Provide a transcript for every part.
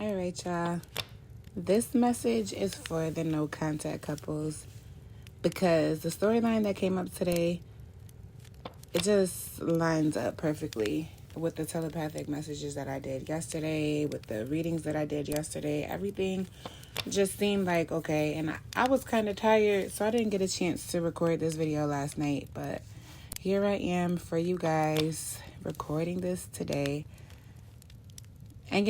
All right, y'all. This message is for the no contact couples because the storyline that came up today, it just lines up perfectly with the telepathic messages that I did yesterday, with the readings that I did yesterday. Everything just seemed like okay. And I was kind of tired, so I didn't get a chance to record this video last night. But here I am for you guys recording this today. And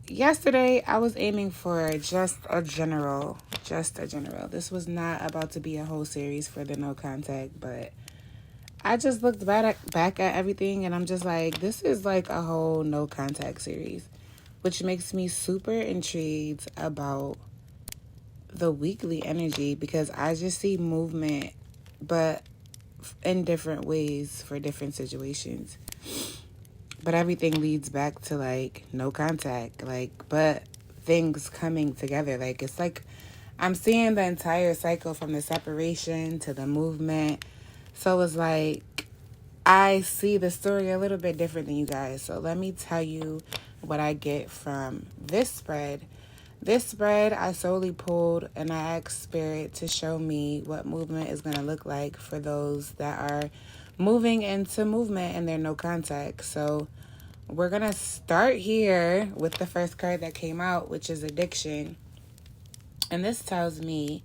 yesterday I was aiming for just a general. This was not about to be a whole series for the no contact, but I just looked back at everything and I'm just like, this is like a whole no contact series, which makes me super intrigued about the weekly energy because I just see movement, but in different ways for different situations. But everything leads back to like no contact, but things coming together. It's like I'm seeing the entire cycle from the separation to the movement. So it's like I see the story a little bit different than you guys. So let me tell you what I get from this spread. This spread I solely pulled and I asked Spirit to show me what movement is going to look like for those that are moving into movement and they're no contact. So we're going to start here with the first card that came out, which is addiction. And this tells me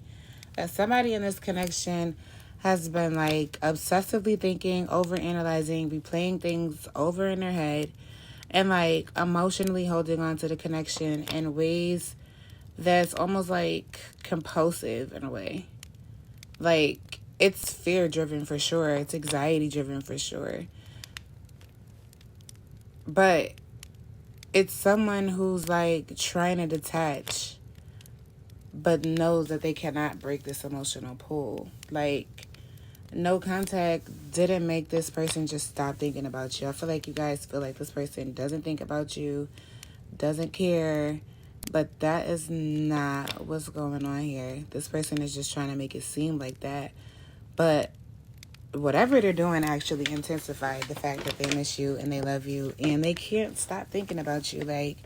that somebody in this connection has been obsessively thinking, overanalyzing, replaying things over in their head, and emotionally holding on to the connection in ways that's almost compulsive in a way. It's fear driven for sure. It's anxiety driven for sure. But it's someone who's trying to detach but knows that they cannot break this emotional pull. No contact didn't make this person just stop thinking about you. I feel like you guys feel like this person doesn't think about you, doesn't care, but that is not what's going on here. This person is just trying to make it seem like that. But whatever they're doing actually intensified the fact that they miss you and they love you and they can't stop thinking about you. They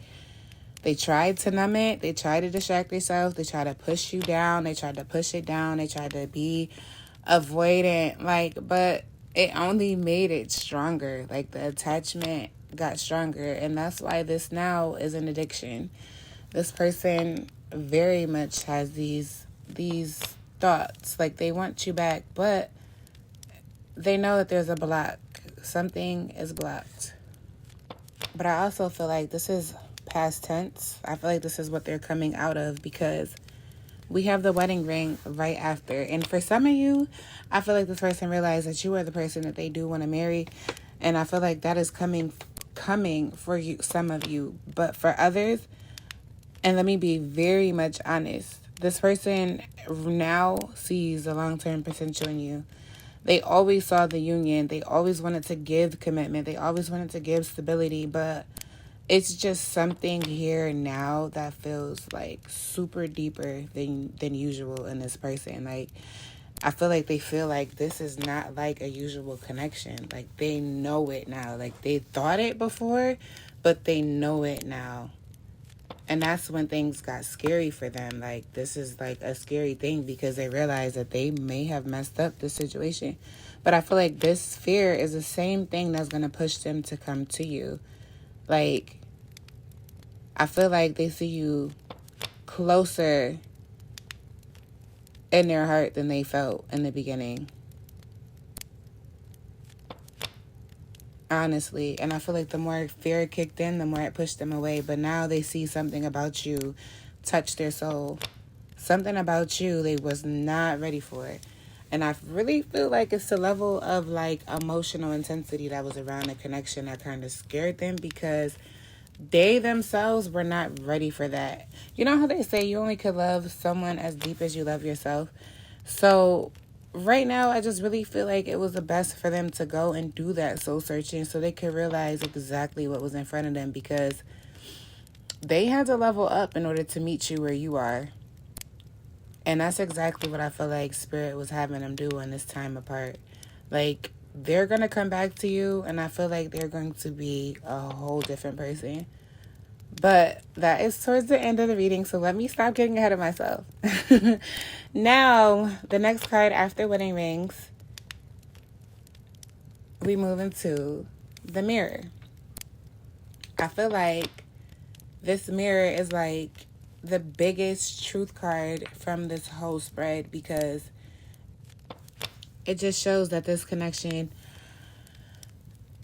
tried to numb it. They tried to distract themselves. They tried to push you down. They tried to push it down. They tried to be avoidant. But it only made it stronger. The attachment got stronger. And that's why this now is an addiction. This person very much has these thoughts. They want you back, but they know that there's a block. Something is blocked. But I also feel like this is past tense. I feel like this is what they're coming out of because we have the wedding ring right after. And for some of you, I feel like this person realized that you are the person that they do want to marry. And I feel like that is coming for you, some of you. But for others, and let me be very much honest, this person now sees the long-term potential in you. They always saw the union. They always wanted to give commitment. They always wanted to give stability, but it's just something here now that feels super deeper than usual in this person. I feel like they feel like this is not a usual connection. They know it now. They thought it before, but they know it now. And that's when things got scary for them. This is a scary thing because they realize that they may have messed up the situation. But I feel like this fear is the same thing that's going to push them to come to you. I feel like they see you closer in their heart than they felt in the beginning. Honestly. And I feel like the more fear kicked in, the more it pushed them away. But now they see something about you touch their soul. Something about you they was not ready for. And I really feel like it's the level of emotional intensity that was around the connection that kind of scared them because they themselves were not ready for that. You know how they say you only could love someone as deep as you love yourself? So right now, I just really feel like it was the best for them to go and do that soul searching so they could realize exactly what was in front of them because they had to level up in order to meet you where you are. And that's exactly what I feel like Spirit was having them do in this time apart. They're going to come back to you, and I feel like they're going to be a whole different person. But that is towards the end of the reading, so let me stop getting ahead of myself. Now, the next card after wedding rings, we move into the mirror. I feel like this mirror is like the biggest truth card from this whole spread, because it just shows that this connection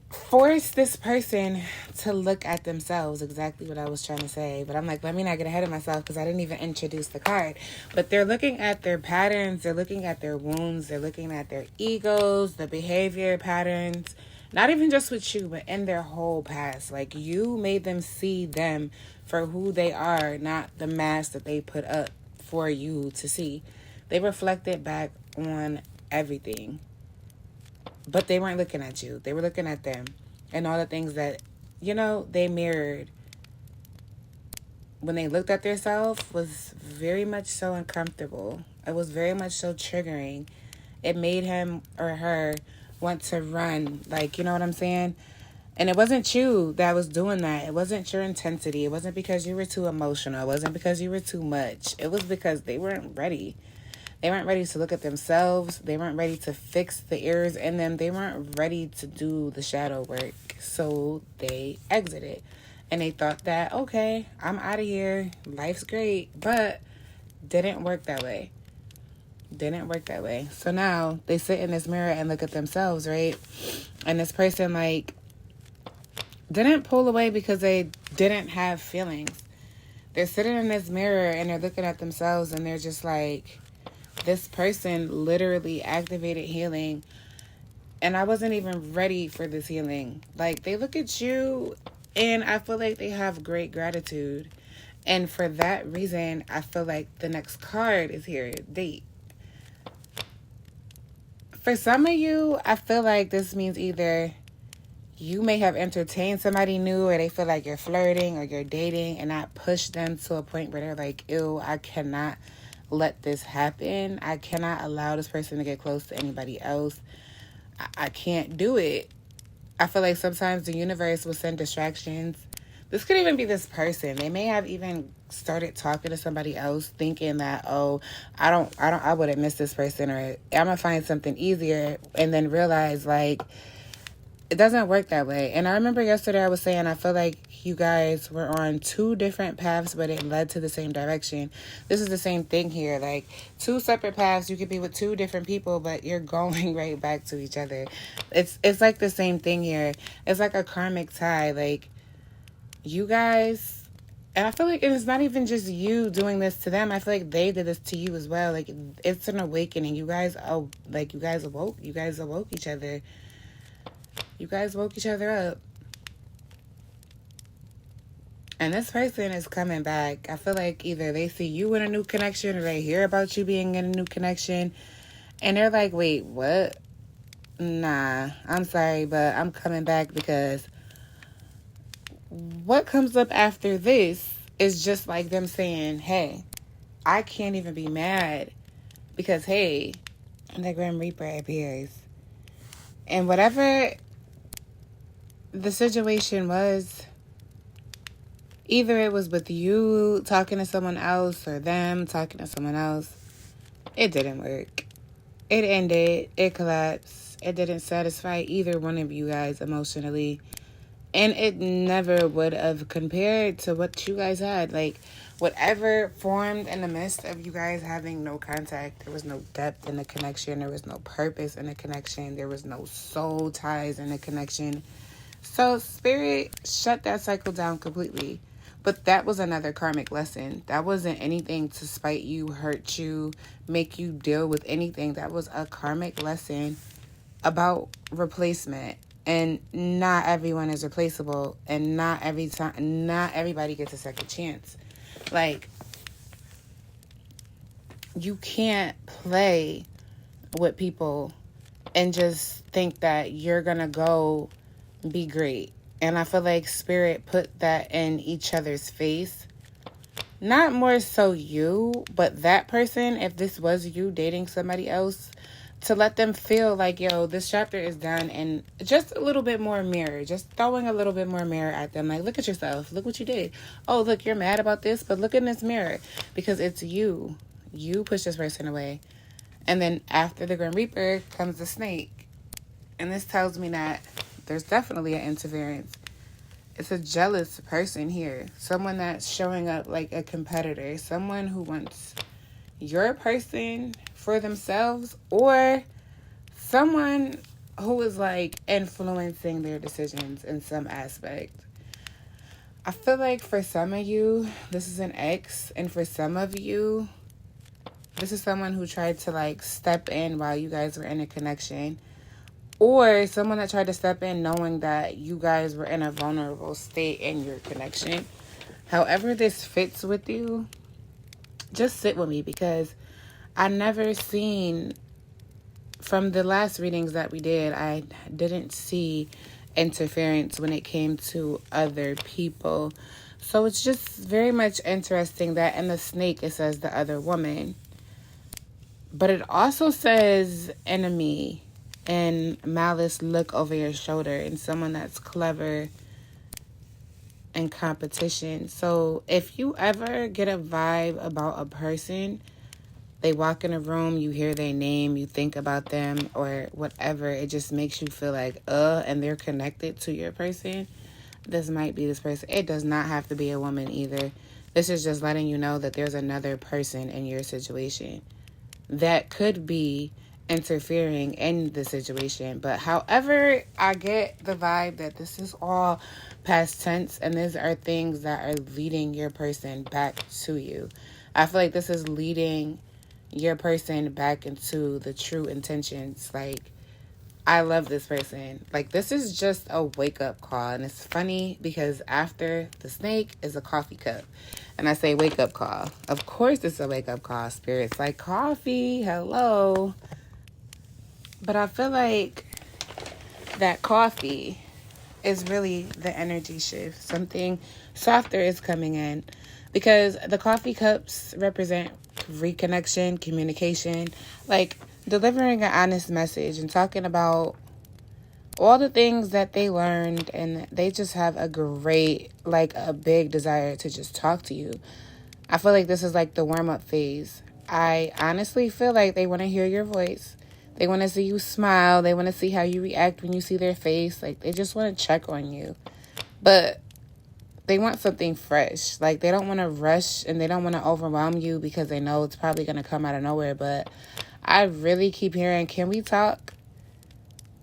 forced this person to look at themselves. Exactly what I was trying to say. But I'm like, let me not get ahead of myself because I didn't even introduce the card. But they're looking at their patterns. They're looking at their wounds. They're looking at their egos, the behavior patterns. Not even just with you, but in their whole past. Like, you made them see them for who they are, not the mask that they put up for you to see. They reflected back on everything. But they weren't looking at you. They were looking at them. And all the things that, they mirrored when they looked at themselves was very much so uncomfortable. It was very much so triggering. It made him or her want to run. Like, you know what I'm saying? And it wasn't you that was doing that. It wasn't your intensity. It wasn't because you were too emotional. It wasn't because you were too much. It was because they weren't ready. They weren't ready to look at themselves. They weren't ready to fix the errors in them. They weren't ready to do the shadow work. So they exited. And they thought that, okay, I'm out of here. Life's great. But didn't work that way. Didn't work that way. So now they sit in this mirror and look at themselves, right? And this person, like, didn't pull away because they didn't have feelings. They're sitting in this mirror and they're looking at themselves and they're just like, this person literally activated healing, and I wasn't even ready for this healing. Like, they look at you, and I feel like they have great gratitude. And for that reason, I feel like the next card is here, date. For some of you, I feel like this means either you may have entertained somebody new, or they feel like you're flirting or you're dating, and not push them to a point where they're like, ew, I cannot let this happen. I cannot allow this person to get close to anybody else. I can't do it. I feel like sometimes the universe will send distractions. This could even be this person. They may have even started talking to somebody else thinking that, oh, I wouldn't miss this person, or I'm gonna find something easier, and then realize, like, it doesn't work that way. And I remember yesterday I was saying I feel like you guys were on two different paths, but it led to the same direction. This is the same thing here. Like, two separate paths. You could be with two different people, but you're going right back to each other. It's like the same thing here. It's like a karmic tie. Like, you guys, and I feel like it's not even just you doing this to them. I feel like they did this to you as well. Like, it's an awakening. You guys awoke. You guys awoke each other. You guys woke each other up. And this person is coming back. I feel like either they see you in a new connection, or they hear about you being in a new connection, and they're like, wait, what? Nah, I'm sorry, but I'm coming back, because what comes up after this is just like them saying, hey, I can't even be mad because, hey, the Grim Reaper appears. And whatever the situation was, either it was with you talking to someone else or them talking to someone else, it didn't work. It ended. It collapsed. It didn't satisfy either one of you guys emotionally. And it never would have compared to what you guys had. Like, whatever formed in the midst of you guys having no contact, there was no depth in the connection. There was no purpose in the connection. There was no soul ties in the connection. So Spirit shut that cycle down completely. But that was another karmic lesson. That wasn't anything to spite you, hurt you, make you deal with anything. That was a karmic lesson about replacement. And not everyone is replaceable. And not everybody gets a second chance. Like, you can't play with people and just think that you're going to go be great. And I feel like Spirit put that in each other's face. Not more so you, but that person, if this was you dating somebody else, to let them feel like, yo, this chapter is done, and just a little bit more mirror, just throwing a little bit more mirror at them. Like, look at yourself. Look what you did. Oh, look, you're mad about this, but look in this mirror, because it's you. You push this person away. And then after the Grim Reaper comes the snake. And this tells me that there's definitely an interference. It's a jealous person here. Someone that's showing up like a competitor. Someone who wants your person for themselves, or someone who is like influencing their decisions in some aspect. I feel like for some of you, this is an ex, and for some of you, this is someone who tried to like step in while you guys were in a connection, or someone that tried to step in knowing that you guys were in a vulnerable state in your connection. However this fits with you, just sit with me, because I never seen, from the last readings that we did, I didn't see interference when it came to other people. So it's just very much interesting that in the snake it says the other woman. But it also says enemy and malice, look over your shoulder, and someone that's clever and competition. So if you ever get a vibe about a person, they walk in a room, you hear their name, you think about them or whatever, it just makes you feel like, and they're connected to your person, this might be this person. It does not have to be a woman either. This is just letting you know that there's another person in your situation that could be interfering in the situation. But however, I get the vibe that this is all past tense, and these are things that are leading your person back to you. I feel like this is leading your person back into the true intentions. Like, I love this person. Like, this is just a wake-up call. And it's funny because after the snake is a coffee cup. And I say wake-up call. Of course it's a wake-up call, spirits. Like, coffee, hello. But I feel like that coffee is really the energy shift. Something softer is coming in. Because the coffee cups represent reconnection, communication, like delivering an honest message and talking about all the things that they learned, and they just have a great, like a big desire to just talk to you. I feel like this is like the warm-up phase. I honestly feel like they want to hear your voice. They want to see you smile. They want to see how you react when you see their face. Like, they just want to check on you. But they want something fresh. Like, they don't want to rush, and they don't want to overwhelm you because they know it's probably going to come out of nowhere. But I really keep hearing, can we talk?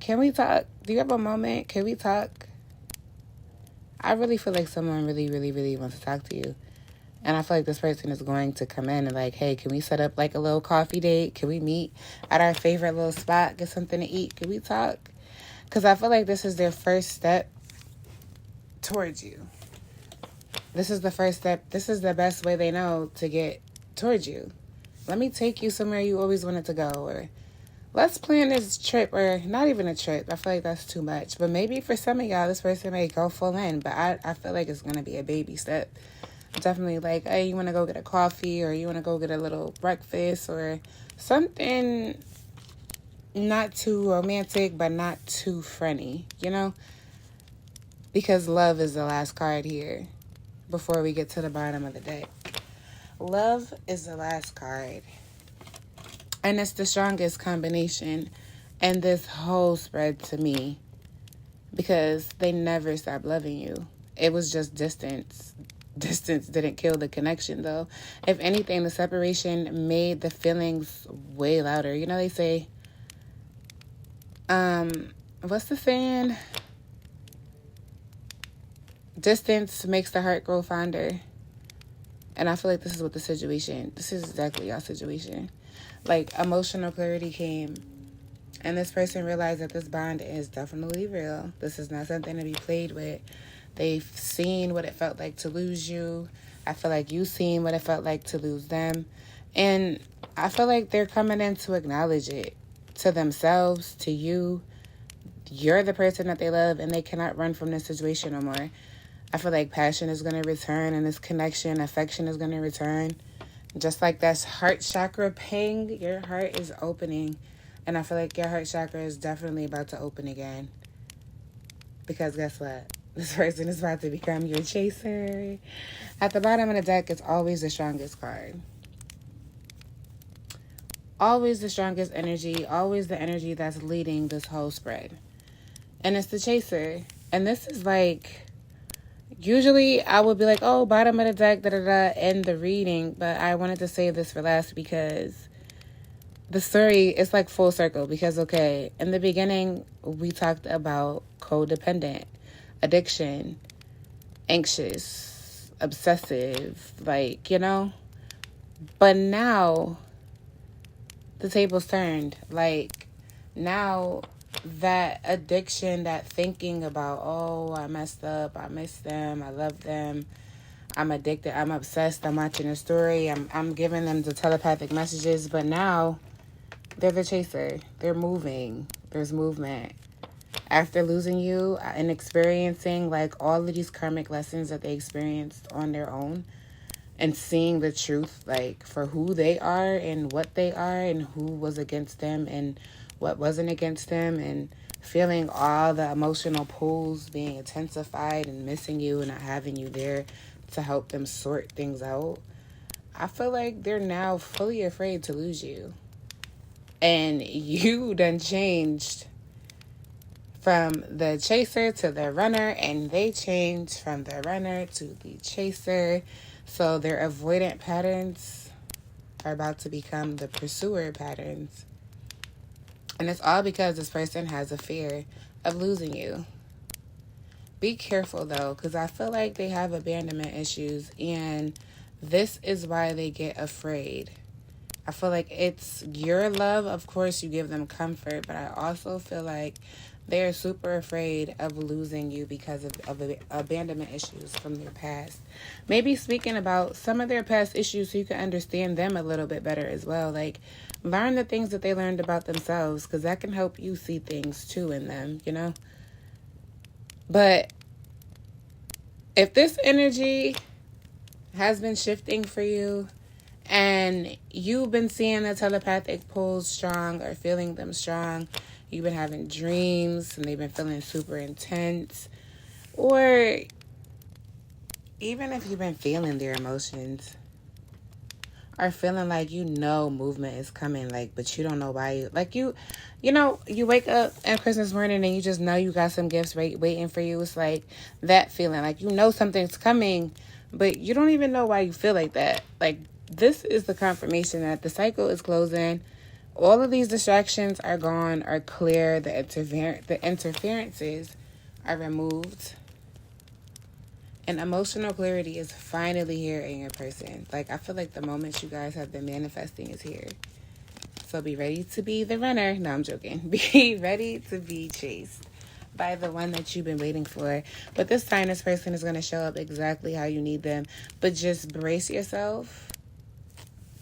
Can we talk? Do you have a moment? Can we talk? I really feel like someone really, really, really wants to talk to you. And I feel like this person is going to come in and like, hey, can we set up like a little coffee date? Can we meet at our favorite little spot? Get something to eat? Can we talk? Because I feel like this is their first step towards you. This is the first step. This is the best way they know to get towards you. Let me take you somewhere you always wanted to go. Or let's plan this trip. Or not even a trip. I feel like that's too much. But maybe for some of y'all, this person may go full in. But I feel like it's going to be a baby step. Definitely like, hey, you want to go get a coffee? Or you want to go get a little breakfast? Or something not too romantic, but not too friendly. You know? Because love is the last card here. Before we get to the bottom of the deck. Love is the last card. And it's the strongest combination in this whole spread to me. Because they never stopped loving you. It was just distance. Distance didn't kill the connection, though. If anything, the separation made the feelings way louder. You know, they say, what's the saying? Distance makes the heart grow fonder. And I feel like this is what this is exactly y'all's situation. Like, emotional clarity came. And this person realized that this bond is definitely real. This is not something to be played with. They've seen what it felt like to lose you. I feel like you've seen what it felt like to lose them. And I feel like they're coming in to acknowledge it. To themselves, to you. You're the person that they love, and they cannot run from this situation no more. I feel like passion is going to return, and this connection, affection is going to return. Just like that heart chakra ping, your heart is opening. And I feel like your heart chakra is definitely about to open again. Because guess what? This person is about to become your chaser. At the bottom of the deck, it's always the strongest card. Always the strongest energy. Always the energy that's leading this whole spread. And it's the chaser. And this is like... Usually, I would be like, oh, bottom of the deck, da-da-da, end the reading. But I wanted to save this for last because the story is like full circle. Because, okay, in the beginning, we talked about codependent, addiction, anxious, obsessive, like, you know. But now, the table's turned. Like, now that addiction, that thinking about, oh, I messed up, I miss them, I love them, I'm addicted, I'm obsessed, I'm watching a story, I'm giving them the telepathic messages, but now they're the chaser. They're moving. There's movement. After losing you and experiencing like all of these karmic lessons that they experienced on their own and seeing the truth like for who they are and what they are and who was against them and what wasn't against them, and feeling all the emotional pulls being intensified and missing you and not having you there to help them sort things out, I feel like they're now fully afraid to lose you. And you done changed from the chaser to the runner, and they changed from the runner to the chaser. So their avoidant patterns are about to become the pursuer patterns. And it's all because this person has a fear of losing you. Be careful, though, because I feel like they have abandonment issues, and this is why they get afraid. I feel like it's your love. Of course, you give them comfort, but I also feel like they're super afraid of losing you because of abandonment issues from their past. Maybe speaking about some of their past issues so you can understand them a little bit better as well. Like, learn the things that they learned about themselves, because that can help you see things too in them, you know? But if this energy has been shifting for you and you've been seeing the telepathic pulls strong or feeling them strong, you've been having dreams and they've been feeling super intense, or even if you've been feeling their emotions or feeling like you know movement is coming, like, but you don't know why you wake up on Christmas morning and you just know you got some gifts waiting for you. It's like that feeling, like you know something's coming, but you don't even know why you feel like that. Like, this is the confirmation that the cycle is closing. All of these distractions are gone, are clear. The interferences are removed. And emotional clarity is finally here in your person. Like, I feel like the moment you guys have been manifesting is here. So be ready to be the runner. No, I'm joking. Be ready to be chased by the one that you've been waiting for. But this time, this person is going to show up exactly how you need them. But just brace yourself.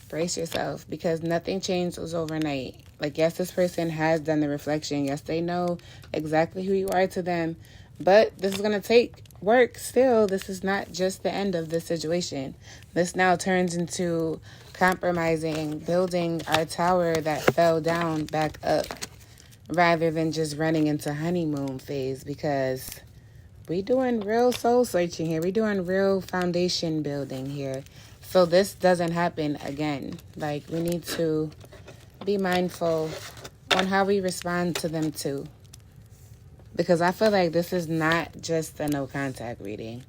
Brace yourself, because nothing changes overnight. Like, yes, this person has done the reflection. Yes, they know exactly who you are to them. But this is going to take work still. This is not just the end of this situation. This now turns into compromising, building our tower that fell down back up, rather than just running into honeymoon phase, because we doing real soul searching here. We doing real foundation building here. So this doesn't happen again. Like, we need to be mindful on how we respond to them too. Because I feel like this is not just a no contact reading.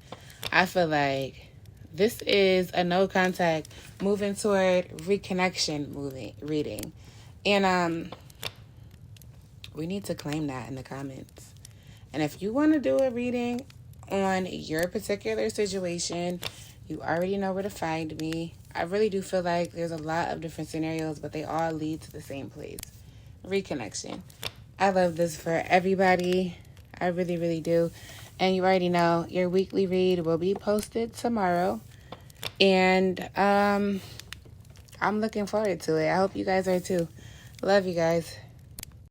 I feel like this is a no contact moving toward reconnection reading. And we need to claim that in the comments. And if you want to do a reading on your particular situation, you already know where to find me. I really do feel like there's a lot of different scenarios, but they all lead to the same place. Reconnection. I love this for everybody. I really, really do. And you already know your weekly read will be posted tomorrow. And I'm looking forward to it. I hope you guys are too. Love you guys.